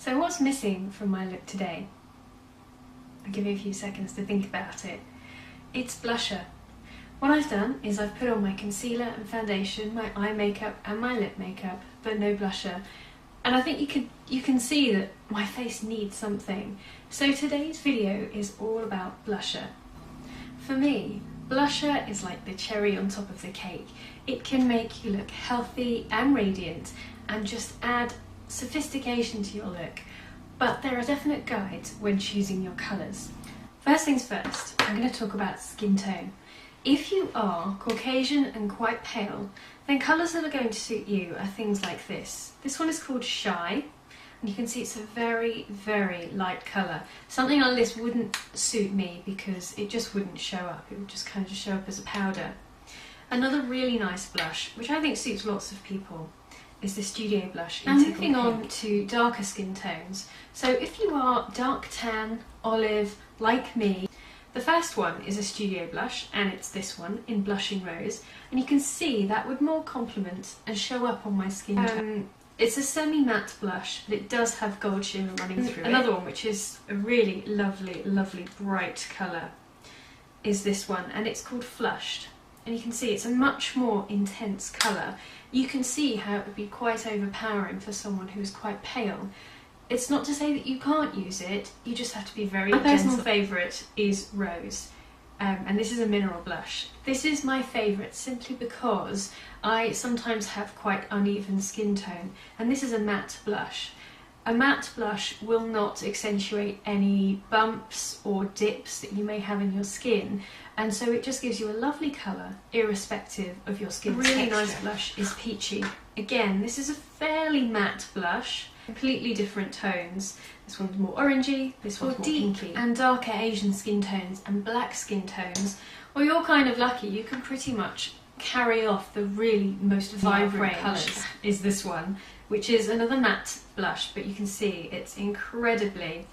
So what's missing from my look today? I'll give you a few seconds to think about it. It's blusher. What I've done is I've put on my concealer and foundation, my eye makeup and my lip makeup, but no blusher. And I think you can see that my face needs something. So today's video is all about blusher. For me, blusher is like the cherry on top of the cake. It can make you look healthy and radiant and just add sophistication to your look. But there are definite guides when choosing your colours. First things first, I'm going to talk about skin tone. If you are Caucasian and quite pale, then colours that are going to suit you are things like this. This one is called Shy, and you can see it's a very, very light colour. Something like this wouldn't suit me because it just wouldn't show up. It would just kind of show up as a powder. Another really nice blush, which I think suits lots of people, is the Studio Blush. And moving on to darker skin tones. So if you are dark tan, olive, like me, the first one is a Studio Blush, and it's this one in Blushing Rose, and you can see that would more complement and show up on my skin tone. It's a semi-matte blush, but it does have gold shimmer running through it. Another one, which is a really lovely, lovely bright colour, is this one, and it's called Flushed. And you can see it's a much more intense colour. You can see how it would be quite overpowering for someone who is quite pale. It's not to say that you can't use it, you just have to be very gentle. My personal favourite is Rose, and this is a mineral blush. This is my favourite simply because I sometimes have quite uneven skin tone, and this is a matte blush. A matte blush will not accentuate any bumps or dips that you may have in your skin, and so it just gives you a lovely colour irrespective of your skin texture. A really nice blush is Peachy. Again, this is a fairly matte blush, completely different tones. This one's more orangey, this one's more pinky. And darker Asian skin tones and black skin tones, well, you're kind of lucky. You can pretty much carry off the really most vibrant colours. Is this one, which is another matte blush, but you can see it's incredibly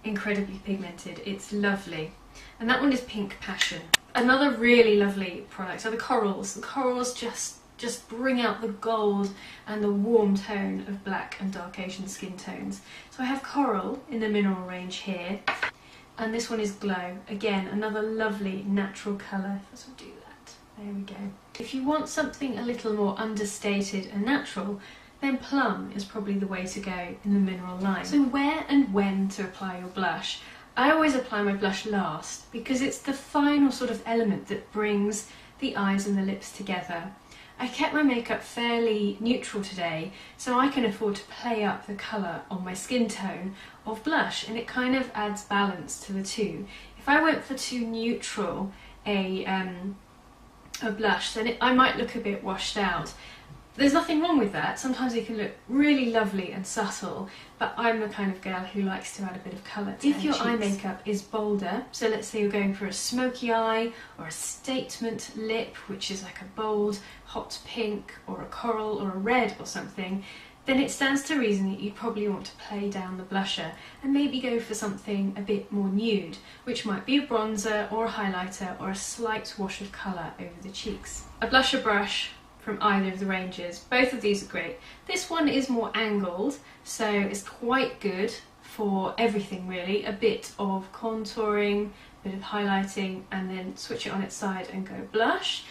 pigmented. It's lovely. And that one is Pink Passion. Another really lovely product are the corals. The corals just bring out the gold and the warm tone of black and dark Asian skin tones. So I have Coral in the mineral range here, and this one is Glow. Again, another lovely natural colour. Let's do that. There we go. If you want something a little more understated and natural, then Plum is probably the way to go in the mineral line. So where and when to apply your blush? I always apply my blush last because it's the final sort of element that brings the eyes and the lips together. I kept my makeup fairly neutral today, so I can afford to play up the colour on my skin tone of blush, and it kind of adds balance to the two. If I went for too neutral a blush, then I might look a bit washed out. There's nothing wrong with that. Sometimes it can look really lovely and subtle, but I'm the kind of girl who likes to add a bit of colour to her cheeks. If your eye makeup is bolder, so let's say you're going for a smoky eye or a statement lip, which is like a bold hot pink or a coral or a red or something, then it stands to reason that you'd probably want to play down the blusher and maybe go for something a bit more nude, which might be a bronzer or a highlighter or a slight wash of colour over the cheeks. A blusher brush from either of the ranges. Both of these are great. This one is more angled, so it's quite good for everything really. A bit of contouring, a bit of highlighting, and then switch it on its side and go blush.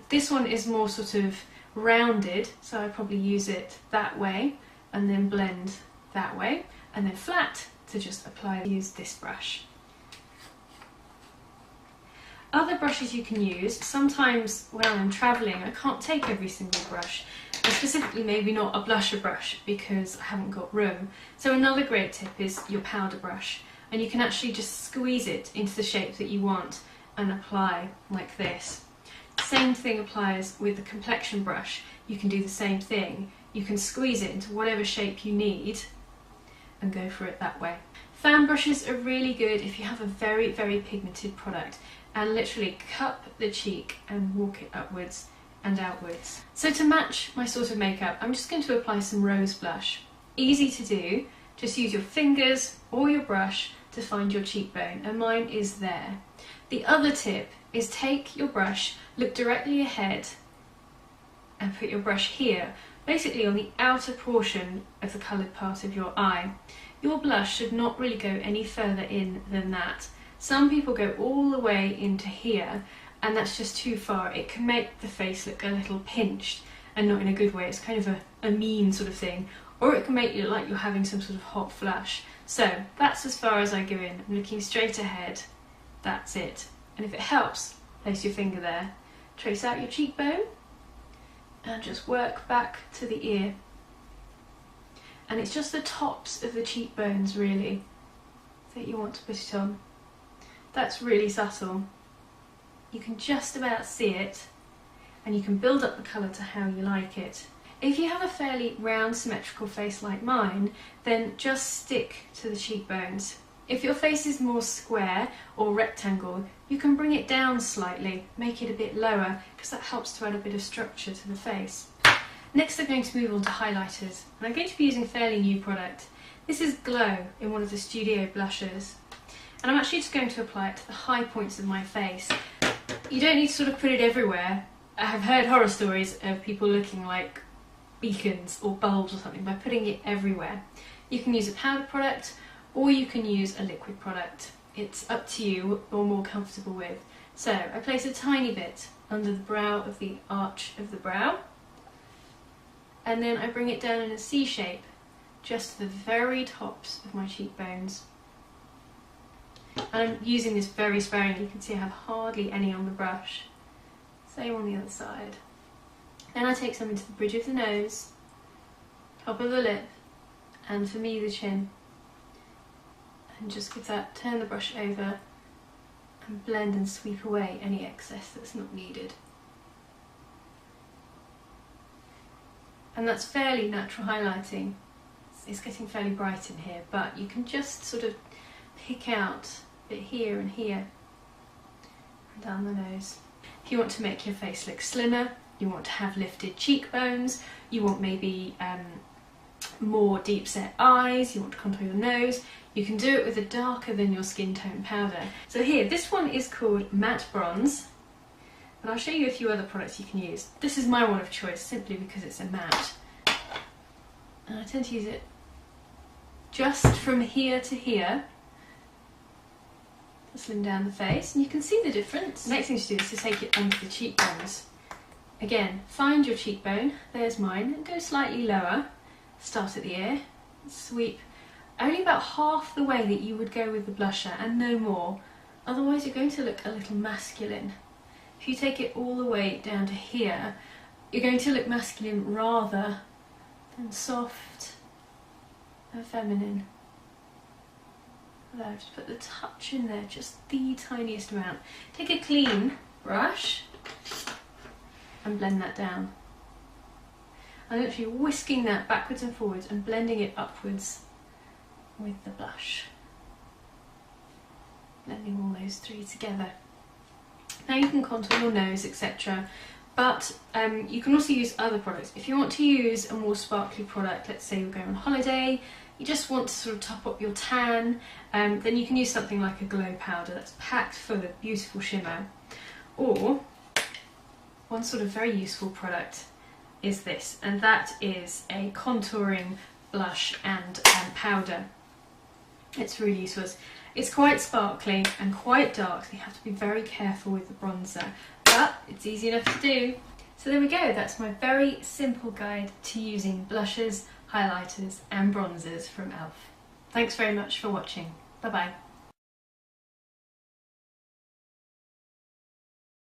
This one is more sort of rounded, so I probably use it that way and then blend that way, and then flat to just apply. Use this brush. Other brushes you can use, sometimes when I'm travelling I can't take every single brush, and specifically maybe not a blusher brush because I haven't got room. So another great tip is your powder brush, and you can actually just squeeze it into the shape that you want and apply like this. Same thing applies with the complexion brush. You can do the same thing. You can squeeze it into whatever shape you need and go for it that way. Fan brushes are really good if you have a very, very pigmented product, and literally cup the cheek and walk it upwards and outwards. So to match my sort of makeup, I'm just going to apply some rose blush. Easy to do, just use your fingers or your brush to find your cheekbone, and mine is there. The other tip is take your brush, look directly ahead, and put your brush here, basically on the outer portion of the coloured part of your eye. Your blush should not really go any further in than that. Some people go all the way into here, and that's just too far. It can make the face look a little pinched, and not in a good way. It's kind of a mean sort of thing. Or it can make you look like you're having some sort of hot flush. So that's as far as I go in. I'm looking straight ahead. That's it. And if it helps, place your finger there. Trace out your cheekbone and just work back to the ear. And it's just the tops of the cheekbones really that you want to put it on. That's really subtle. You can just about see it, and you can build up the colour to how you like it. If you have a fairly round symmetrical face like mine, then just stick to the cheekbones. If your face is more square or rectangle, you can bring it down slightly, make it a bit lower, because that helps to add a bit of structure to the face. Next I'm going to move on to highlighters, and I'm going to be using a fairly new product. This is Glow in one of the Studio blushes, and I'm actually just going to apply it to the high points of my face. You don't need to sort of put it everywhere. I have heard horror stories of people looking like beacons or bulbs or something by putting it everywhere. You can use a powder product or you can use a liquid product. It's up to you what you're more comfortable with. So I place a tiny bit under the brow of the arch of the brow, and then I bring it down in a C shape just to the very tops of my cheekbones. And I'm using this very sparingly. You can see I have hardly any on the brush. Same on the other side. Then I take some into the bridge of the nose, top of the lip, and for me the chin. And just give that, turn the brush over and blend and sweep away any excess that's not needed. And that's fairly natural highlighting. It's getting fairly bright in here, but you can just sort of pick out a bit here and here and down the nose. If you want to make your face look slimmer, you want to have lifted cheekbones, you want maybe more deep set eyes, you want to contour your nose, you can do it with a darker than your skin tone powder. So here, this one is called Matte Bronze, and I'll show you a few other products you can use. This is my one of choice simply because it's a matte, and I tend to use it just from here to here to slim down the face, and you can see the difference. The next thing to do is to take it under the cheekbones. Again, find your cheekbone, there's mine, and go slightly lower. Start at the ear, sweep only about half the way that you would go with the blusher and no more, otherwise you're going to look a little masculine. If you take it all the way down to here, you're going to look masculine rather than soft and feminine. There, just put the touch in there, just the tiniest amount. Take a clean brush and blend that down. I'm literally whisking that backwards and forwards and blending it upwards with the blush. Blending all those three together. Now you can contour your nose, etc. But you can also use other products. If you want to use a more sparkly product, let's say you're going on holiday, you just want to sort of top up your tan, then you can use something like a Glow powder that's packed full of beautiful shimmer. Or one sort of very useful product is this, and that is a contouring blush and powder. It's really useful. It's quite sparkly and quite dark, so you have to be very careful with the bronzer, but it's easy enough to do. So there we go, that's my very simple guide to using blushes, highlighters and bronzers from e.l.f. Thanks very much for watching. Bye bye.